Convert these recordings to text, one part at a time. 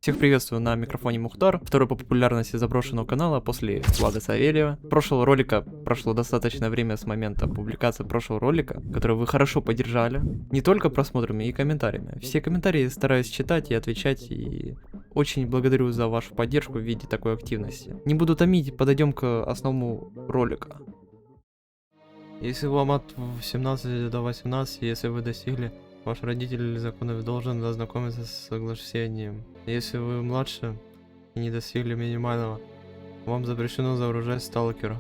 Всех приветствую, на микрофоне Мухтар, второй по популярности заброшенного канала после Влада Савельева. Прошлого ролика прошло достаточное время с момента публикации прошлого ролика, который вы хорошо поддержали. Не только просмотрами и комментариями. Все комментарии стараюсь читать и отвечать, и очень благодарю за вашу поддержку в виде такой активности. Не буду томить, подойдем к основному ролику. Если вам от 17 до 18, если вы достигли, ваш родитель или законов должен ознакомиться с соглашением. Если вы младше и не достигли минимального, вам запрещено вооружать сталкера,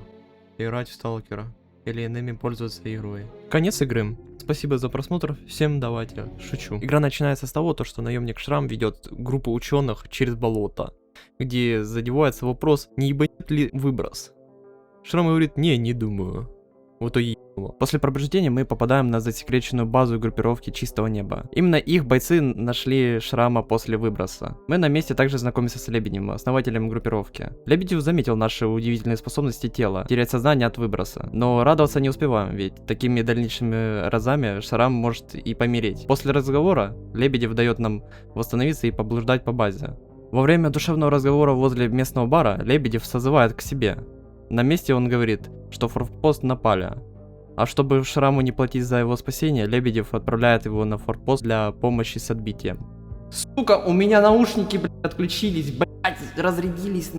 играть в сталкера или иными пользоваться игрой. Конец игры. Спасибо за просмотр. Всем давайте. Шучу. Игра начинается с того, что наемник Шрам ведет группу ученых через болото, где задевается вопрос, не ебать ли выброс. Шрам говорит: не думаю. Вот и ебало. После пробуждения мы попадаем на засекреченную базу группировки Чистого Неба. Именно их бойцы нашли Шрама после выброса. Мы на месте также знакомимся с Лебедем, основателем группировки. Лебедев заметил наши удивительные способности тела, терять сознание от выброса. Но радоваться не успеваем, ведь такими дальнейшими разами Шрам может и помереть. После разговора Лебедев дает нам восстановиться и поблуждать по базе. Во время душевного разговора возле местного бара Лебедев созывает к себе. На месте он говорит, что форпост напали. А чтобы Шраму не платить за его спасение, Лебедев отправляет его на форпост для помощи с отбитием. Сука, у меня наушники, блядь, отключились, блядь, разрядились.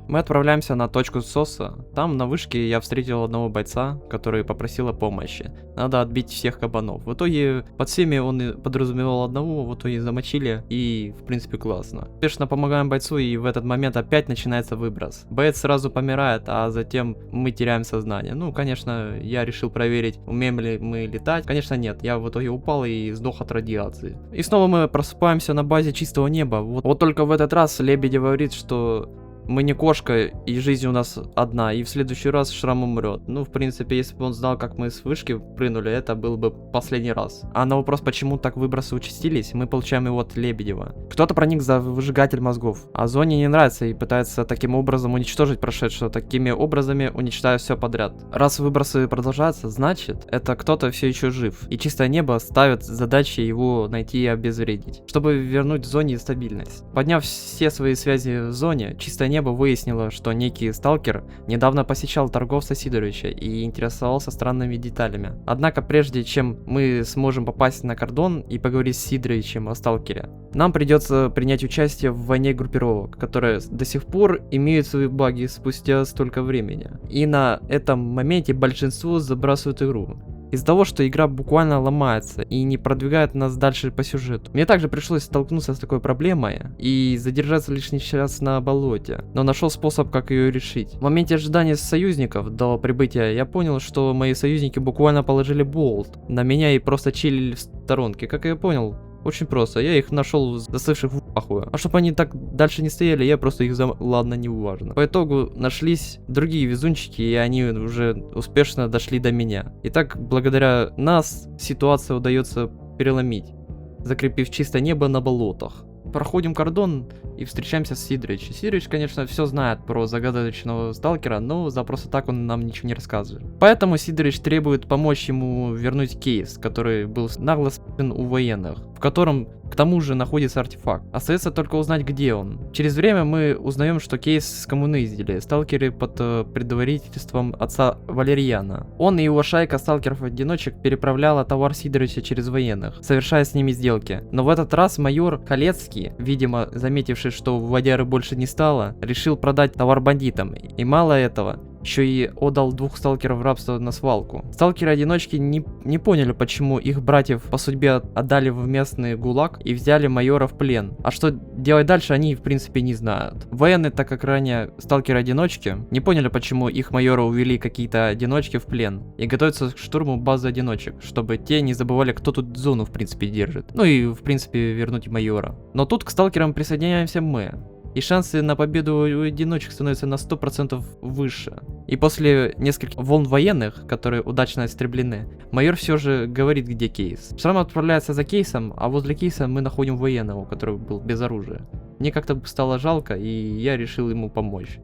Мы отправляемся на точку СОСа. Там на вышке я встретил одного бойца, который попросил о помощи. Надо отбить всех кабанов. В итоге под всеми он и подразумевал одного, в итоге замочили, и в принципе классно. Успешно помогаем бойцу, и в этот момент опять начинается выброс. Боец сразу помирает, а затем мы теряем сознание. Ну, конечно, я решил проверить, умеем ли мы летать. Конечно, нет. Я в итоге упал и сдох от радиации. И снова мы просыпаемся на базе Чистого Неба. Вот только в этот раз Лебедев говорит, что мы не кошка, и жизнь у нас одна, и в следующий раз Шрам умрет. Ну, в принципе, если бы он знал, как мы с вышки прыгнули, это был бы последний раз. А на вопрос, почему так выбросы участились, мы получаем его от Лебедева. Кто-то проник за выжигатель мозгов, а Зоне не нравится и пытается таким образом уничтожить прошедшего, такими образами уничтожая все подряд. Раз выбросы продолжаются, значит, это кто-то все еще жив, и Чистое Небо ставит задачей его найти и обезвредить, чтобы вернуть Зоне стабильность. Подняв все свои связи в Зоне, Чистое Небо выяснило, что некий сталкер недавно посещал торговца Сидоровича и интересовался странными деталями. Однако прежде чем мы сможем попасть на кордон и поговорить с Сидоровичем о сталкере, нам придется принять участие в войне группировок, которые до сих пор имеют свои баги спустя столько времени. И на этом моменте большинство забрасывают игру. Из-за того, что игра буквально ломается и не продвигает нас дальше по сюжету. Мне также пришлось столкнуться с такой проблемой и задержаться лишний час на болоте, но нашел способ, как ее решить. В моменте ожидания союзников до прибытия я понял, что мои союзники буквально положили болт на меня и просто чилили в сторонке. Как я понял, очень просто, я их нашел застывших в ахуе. А чтобы они так дальше не стояли, я просто их ладно, не важно. По итогу нашлись другие везунчики, и они уже успешно дошли до меня. И так, благодаря нас, ситуация удается переломить, закрепив Чистое Небо на болотах. Проходим кордон и встречаемся с Сидоровичем. Сидорович, конечно, все знает про загадочного сталкера, но за просто так он нам ничего не рассказывает. Поэтому Сидорович требует помочь ему вернуть кейс, который был нагло спрятан у военных, в котором к тому же находится артефакт. Остается только узнать, где он. Через время мы узнаем, что кейс скоммуниздили сталкеры под предварительством отца Валерьяна. Он и его шайка сталкеров-одиночек переправляла товар Сидоровича через военных, совершая с ними сделки. Но в этот раз майор Колецкий, видимо, заметивший, что водяры больше не стало, решил продать товар бандитам. И мало этого, еще и отдал двух сталкеров в рабство на свалку. Сталкеры-одиночки не поняли, почему их братьев по судьбе отдали в местный ГУЛАГ и взяли майора в плен. А что делать дальше, они в принципе не знают. Военные, так как ранее сталкеры-одиночки, не поняли, почему их майора увели какие-то одиночки в плен. И готовятся к штурму базы одиночек, чтобы те не забывали, кто тут зону в принципе держит. Ну и в принципе вернуть майора. Но тут к сталкерам присоединяемся мы. И шансы на победу у одиночек становятся на 100% выше. И после нескольких волн военных, которые удачно истреблены, майор все же говорит, где кейс. Шрам отправляется за кейсом, а возле кейса мы находим военного, который был без оружия. Мне как-то стало жалко, и я решил ему помочь.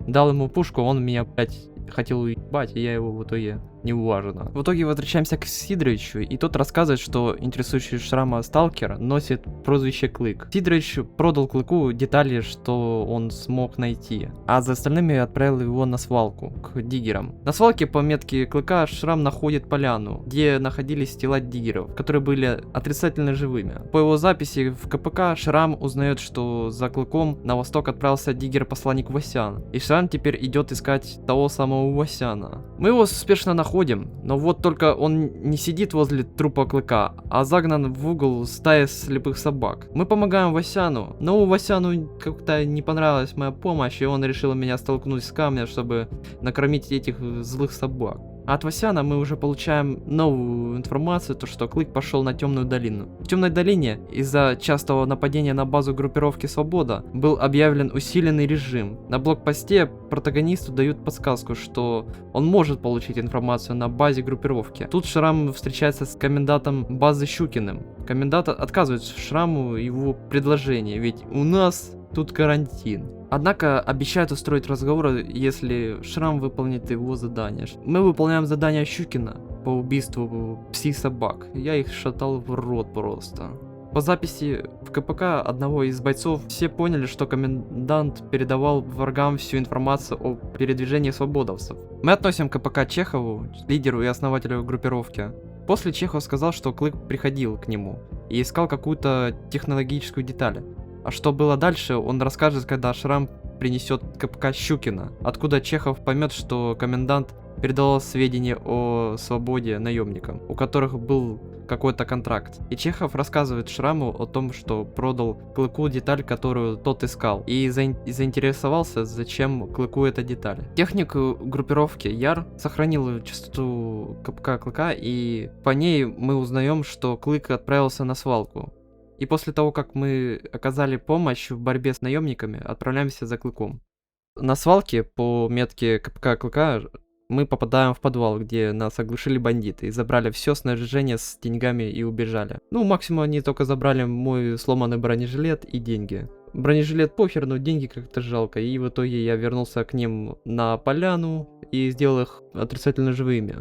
Дал ему пушку, он меня, блять, хотел уебать, и я его в итоге неуваженно. В итоге возвращаемся к Сидоровичу, и тот рассказывает, что интересующий Шрама сталкер носит прозвище Клык. Сидорович продал Клыку детали, что он смог найти, а за остальными отправил его на свалку, к диггерам. На свалке по метке Клыка Шрам находит поляну, где находились тела диггеров, которые были отрицательно живыми. По его записи в КПК Шрам узнает, что за Клыком на восток отправился диггер-посланник Васян, и Шрам теперь идет искать того самого Васяна. Мы его успешно находим, но вот только он не сидит возле трупа Клыка, а загнан в угол стаи слепых собак. Мы помогаем Васяну, но у Васяну как-то не понравилась моя помощь, и он решил меня столкнуть с камня, чтобы накормить этих злых собак. А от Васяна мы уже получаем новую информацию, то что Клык пошел на Темную долину. В Темной долине из-за частого нападения на базу группировки Свобода был объявлен усиленный режим. На блокпосте протагонисту дают подсказку, что он может получить информацию на базе группировки. Тут Шрам встречается с комендантом базы Щукиным. Комендант отказывает Шраму его предложение, ведь у нас тут карантин. Однако обещают устроить разговор, если Шрам выполнит его задание. Мы выполняем задание Щукина по убийству пси-собак. Я их шатал в рот просто. По записи в КПК одного из бойцов все поняли, что комендант передавал врагам всю информацию о передвижении свободовцев. Мы относим КПК Чехову, лидеру и основателю группировки. После Чехов сказал, что Клык приходил к нему и искал какую-то технологическую деталь. А что было дальше, он расскажет, когда Шрам принесет КПК Щукина, откуда Чехов поймет, что комендант передавал сведения о свободе наемникам, у которых был какой-то контракт. И Чехов рассказывает Шраму о том, что продал Клыку деталь, которую тот искал, и заинтересовался, зачем Клыку эта деталь. Техник группировки Яр сохранил частоту КПК Клыка, и по ней мы узнаем, что Клык отправился на свалку. И после того, как мы оказали помощь в борьбе с наемниками, отправляемся за Клыком. На свалке по метке КПК Клыка мы попадаем в подвал, где нас оглушили бандиты и забрали все снаряжение с деньгами и убежали. Ну, максимум они только забрали мой сломанный бронежилет и деньги. Бронежилет похер, но деньги как-то жалко, и в итоге я вернулся к ним на поляну и сделал их отрицательно живыми.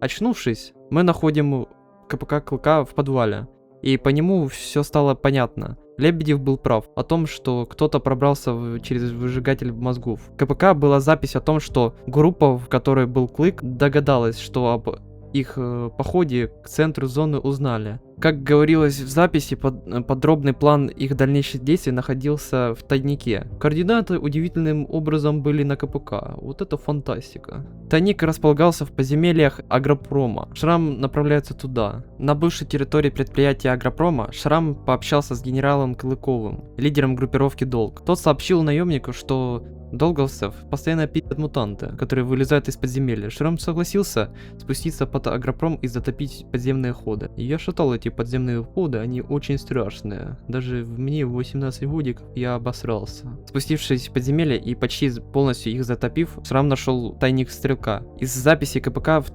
Очнувшись, мы находим КПК Клыка в подвале. И по нему все стало понятно. Лебедев был прав о том, что кто-то пробрался через выжигатель мозгов. В КПК была запись о том, что группа, в которой был Клык, догадалась, что об их походе к центру зоны узнали. Как говорилось в записи, подробный план их дальнейших действий находился в тайнике. Координаты удивительным образом были на КПК. Вот это фантастика. Тайник располагался в подземельях Агропрома. Шрам направляется туда. На бывшей территории предприятия Агропрома Шрам пообщался с генералом Клыковым, лидером группировки Долг. Тот сообщил наемнику, что долговцев постоянно пи***ят мутанты, которые вылезают из подземелья. Шрам согласился спуститься под Агропром и затопить подземные ходы. И я шатал эти подземные ходы, они очень страшные. Даже мне в 18 годиков я обосрался. Спустившись в подземелье и почти полностью их затопив, Шрам нашел тайник Стрелка. Из записи КПК в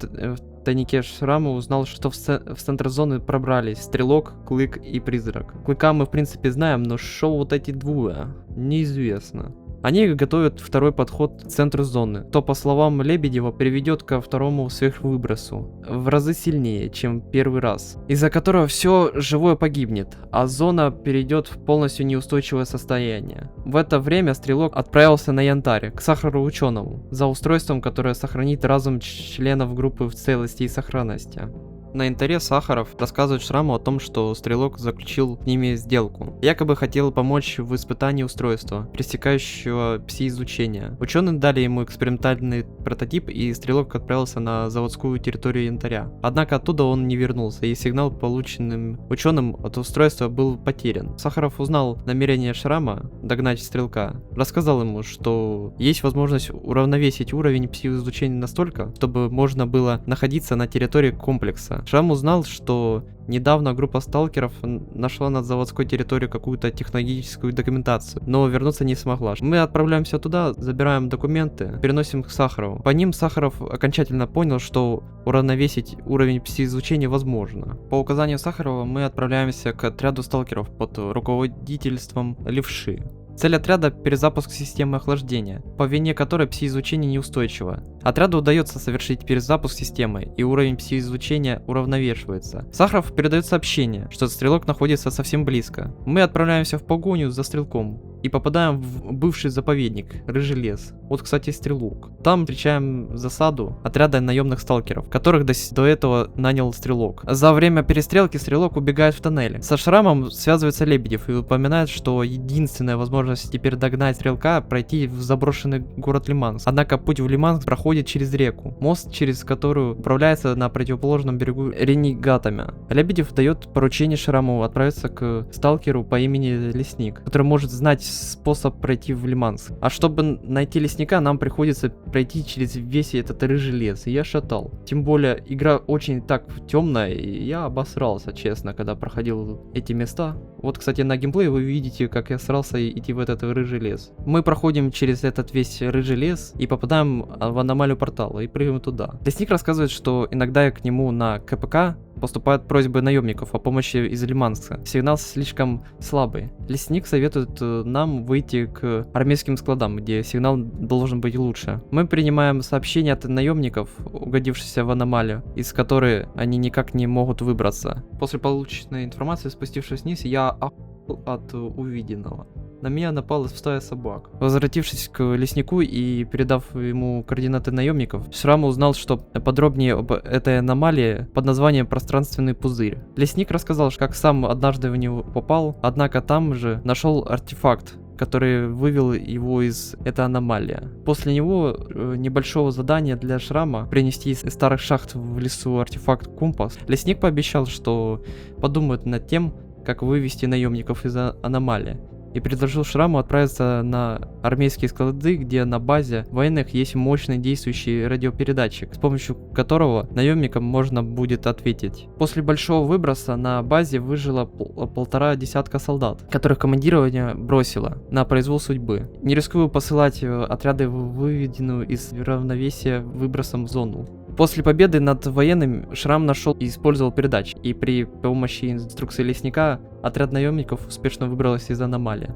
тайнике Шрама узнал, что в центр зоны пробрались Стрелок, Клык и Призрак. Клыка мы в принципе знаем, но шо вот эти двое? Неизвестно. Они готовят второй подход к центру зоны, то, по словам Лебедева, приведет ко второму сверхвыбросу, в разы сильнее, чем первый раз, из-за которого все живое погибнет, а зона перейдет в полностью неустойчивое состояние. В это время Стрелок отправился на Янтарь, к Сахару-ученому, за устройством, которое сохранит разум членов группы в целости и сохранности. На Янтаре Сахаров рассказывает Шраму о том, что Стрелок заключил с ними сделку. Якобы хотел помочь в испытании устройства, пресекающего пси-излучение. Ученые дали ему экспериментальный прототип, и Стрелок отправился на заводскую территорию Янтаря. Однако оттуда он не вернулся, и сигнал, полученным ученым от устройства, был потерян. Сахаров узнал намерение Шрама догнать Стрелка. Рассказал ему, что есть возможность уравновесить уровень пси-излучения настолько, чтобы можно было находиться на территории комплекса. Шрам узнал, что недавно группа сталкеров нашла на заводской территории какую-то технологическую документацию, но вернуться не смогла. Мы отправляемся туда, забираем документы, переносим к Сахарову. По ним Сахаров окончательно понял, что уравновесить уровень пси-излучения возможно. По указанию Сахарова мы отправляемся к отряду сталкеров под руководительством Левши. Цель отряда – перезапуск системы охлаждения, по вине которой пси-излучение неустойчиво. Отряду удается совершить перезапуск системы, и уровень пси-излучения уравновешивается. Сахаров передает сообщение, что стрелок находится совсем близко. Мы отправляемся в погоню за стрелком и попадаем в бывший заповедник, Рыжий лес. Вот, кстати, стрелок. Там встречаем засаду отряда наемных сталкеров, которых до этого нанял стрелок. За время перестрелки стрелок убегает в тоннеле. Со Шрамом связывается Лебедев и упоминает, что единственная возможность теперь догнать стрелка — пройти в заброшенный город Лиманск. Однако путь в Лиманск проходит через реку, мост через которую управляется на противоположном берегу ренегатами. Лебедев дает поручение Шраму отправиться к сталкеру по имени Лесник, который может знать способ пройти в Лиманск. А чтобы найти лесника, нам приходится пройти через весь этот рыжий лес, и я шатал. Тем более, игра очень так темная, и я обосрался, честно, когда проходил эти места. Вот, кстати, на геймплее вы видите, как я старался идти в этот рыжий лес. Мы проходим через этот весь рыжий лес и попадаем в аномалию портала и прыгаем туда. Лесник рассказывает, что иногда к нему на КПК поступают просьбы наемников о помощи из Лиманска. Сигнал слишком слабый. Лесник советует нам выйти к армейским складам, где сигнал должен быть лучше. Мы принимаем сообщения от наемников, угодившихся в аномалию, из которой они никак не могут выбраться. После полученной информации, спустившись вниз, я охуел от увиденного. На меня напала стая собак. Возвратившись к леснику и передав ему координаты наемников, Шрам узнал, что подробнее об этой аномалии под названием пространственный пузырь. Лесник рассказал, как сам однажды в него попал, однако там же нашел артефакт, который вывел его из этой аномалии. После него небольшого задания для Шрама принести из старых шахт в лесу артефакт компас, лесник пообещал, что подумает над тем, как вывести наемников из аномалии, и предложил Шраму отправиться на армейские склады, где на базе военных есть мощный действующий радиопередатчик, с помощью которого наемникам можно будет ответить. После большого выброса на базе выжило полтора десятка солдат, которых командирование бросило на произвол судьбы. Не рискую посылать отряды в выведенную из равновесия выбросом зону. После победы над военным Шрам нашел и использовал передатчик, и при помощи инструкции лесника отряд наемников успешно выбрался из аномалии.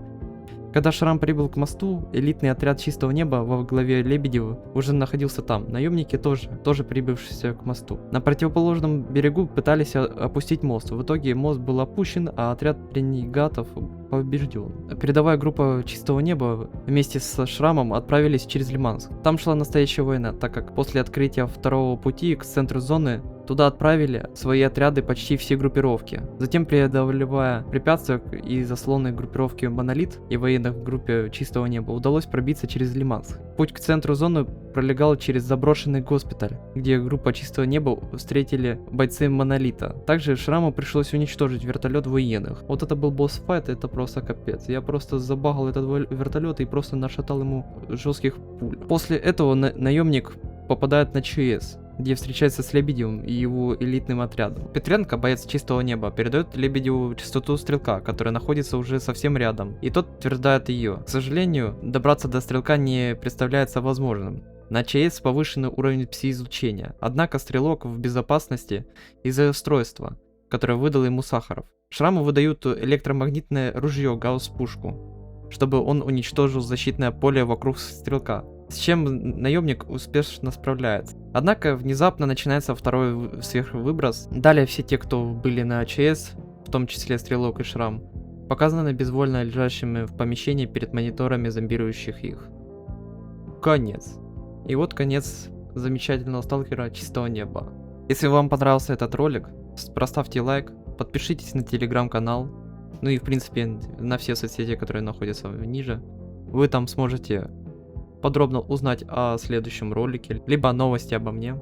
Когда Шрам прибыл к мосту, элитный отряд Чистого Неба во главе Лебедева уже находился там. Наемники тоже прибывшиеся к мосту. На противоположном берегу пытались опустить мост. В итоге мост был опущен, а отряд ренегатов побежден. Передовая группа Чистого Неба вместе с Шрамом отправились через Лиманск. Там шла настоящая война, так как после открытия второго пути к центру зоны туда отправили свои отряды почти все группировки. Затем, преодолевая препятствия и заслоны группировки Монолит и военных в группе Чистого Неба, удалось пробиться через Лиманск. Путь к центру зоны пролегал через заброшенный госпиталь, где группа Чистого Неба встретили бойцы Монолита. Также Шраму пришлось уничтожить вертолет военных. Вот это был босс-файт, это просто капец. Я просто забагал этот вертолет и просто нашатал ему жестких пуль. После этого наемник попадает на ЧС, где встречается с Лебедевым и его элитным отрядом. Петренко, боец Чистого Неба, передает Лебедеву частоту стрелка, которая находится уже совсем рядом, и тот утверждает ее. К сожалению, добраться до стрелка не представляется возможным. На ЧС повышенный уровень пси-излучения, однако стрелок в безопасности из-за устройства, которое выдал ему Сахаров. Шраму выдают электромагнитное ружье гаусс-пушку, чтобы он уничтожил защитное поле вокруг стрелка, с чем наемник успешно справляется. Однако внезапно начинается второй сверхвыброс. Далее все те, кто были на ЧС, в том числе Стрелок и Шрам, показаны безвольно лежащими в помещении перед мониторами зомбирующих их. Конец. И вот конец замечательного сталкера Чистого Неба. Если вам понравился этот ролик, проставьте лайк, подпишитесь на телеграм-канал, ну и в принципе на все соцсети, которые находятся ниже. Вы там сможете подробно узнать о следующем ролике, либо новости обо мне.